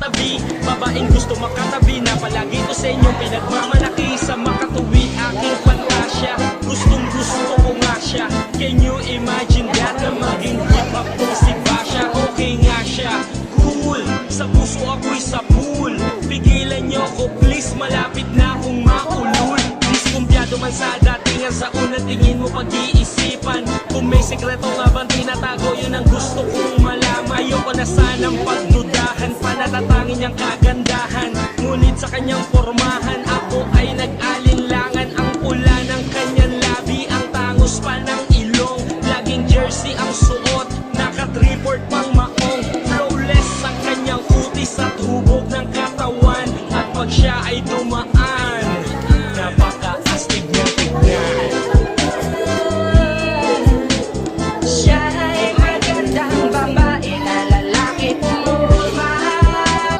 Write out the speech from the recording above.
katabi, babaeng gusto makatabi, na palagi ko sa inyong pinagmamalaki. Sa makatuwi aking pantasya, gustong gusto ko nga siya. Can you imagine that, na maging hip-hop kong si Basha? Okay nga siya, cool, sa puso ako'y sa pool. Pigilan nyo ko please, malapit na akong maulul. Diskumpiyado man sa datingan, sa unang tingin mo pag-iisipan. Kung may sekreto nga bang tinatago, yun ang gusto kong malaman. Ayoko na sanang pagdudahan, panatatangin niyang kagandahan. Ngunit sa kanyang pormahan, ako ay nag-alinlangan. Ang pula ng kanyang labi, ang tangos pa ng ilong. Laging jersey ang suot, naka-3-port pang maong. Flawless ang kanyang kutis at hubog ng katawan. At pag siya ay dumaan, napaka-astig niya tignan. Siya ay magandang babae na lalaki mo mahal.